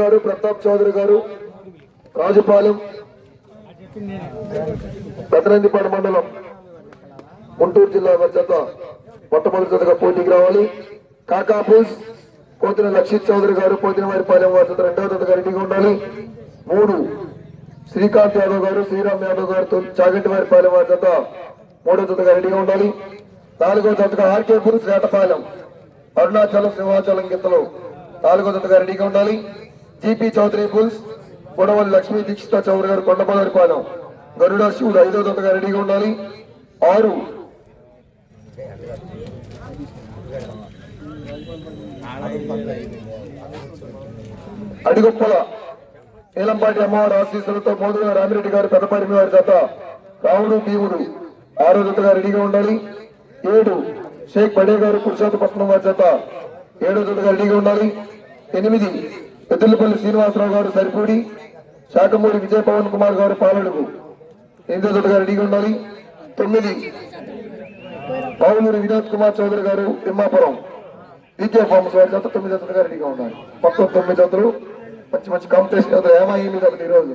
గారు, ప్రతాప్ చౌదరి గారు, రాజుపాలెం, పెదనందిపాడు మండలం, గుంటూరు జిల్లా జత మొట్టమొదటి జతగా పోటీకి రావాలి. కాకాపూస్ పోతిన లక్షిత్ చౌదరి గారు, పోతిన వారిపాలెం వారి జత రెండవ జతగా రెడీగా ఉండాలి. 3 శ్రీకాంత్ యాదవ్ గారు, శ్రీరామ్ యాదవ్ గారు, చాగంటి వారిపాలెం వారి జత మూడవ జతగా రెడీగా ఉండాలి. 4వ జతగా ఆర్కే పురుష్ వేటపాలెం, అరుణాచలం, సింహాచలం గిత్తలు 4వ జతగా రెడీగా ఉండాలి. జీపీ చౌదరి పుల్స్, కొడవల్లి లక్ష్మీ దీక్షిత చౌదరి గారు, కొండపల్లిపాలెం, గరుడ శివుడు 5వ జతగా రెడీగా ఉండాలి. 6 అడిగొప్పల నీలంపాటి అమ్మవారి ఆశీస్సులతో మోదుగా రామిరెడ్డి గారు, పెద్దపరిమి వారి జత రావుడు భీముడు 6వ జతగా రెడీగా ఉండాలి. 7 షేక్ బడే గారు, పురుషోత్తపట్నం వారి జత 7వ జతగా రెడీగా ఉండాలి. 8 పెద్దలపల్లి శ్రీనివాసరావు గారు, సరిపూడి, శాఖమూరి విజయ పవన్ కుమార్ గారు, పాలడుగు 8వ జతగా రెడీగా ఉండాలి. 9 పౌలూరి వినోద్ కుమార్ చౌదరి గారు, తిమ్మాపురం, విజయ ఫార్మస్ వారి జత 9వ జతగా రెడీగా ఉండాలి. మొత్తం 9 జతలు మంచి మంచి కాంపిటీషన్. ఏమా ఈ మీద ఈరోజు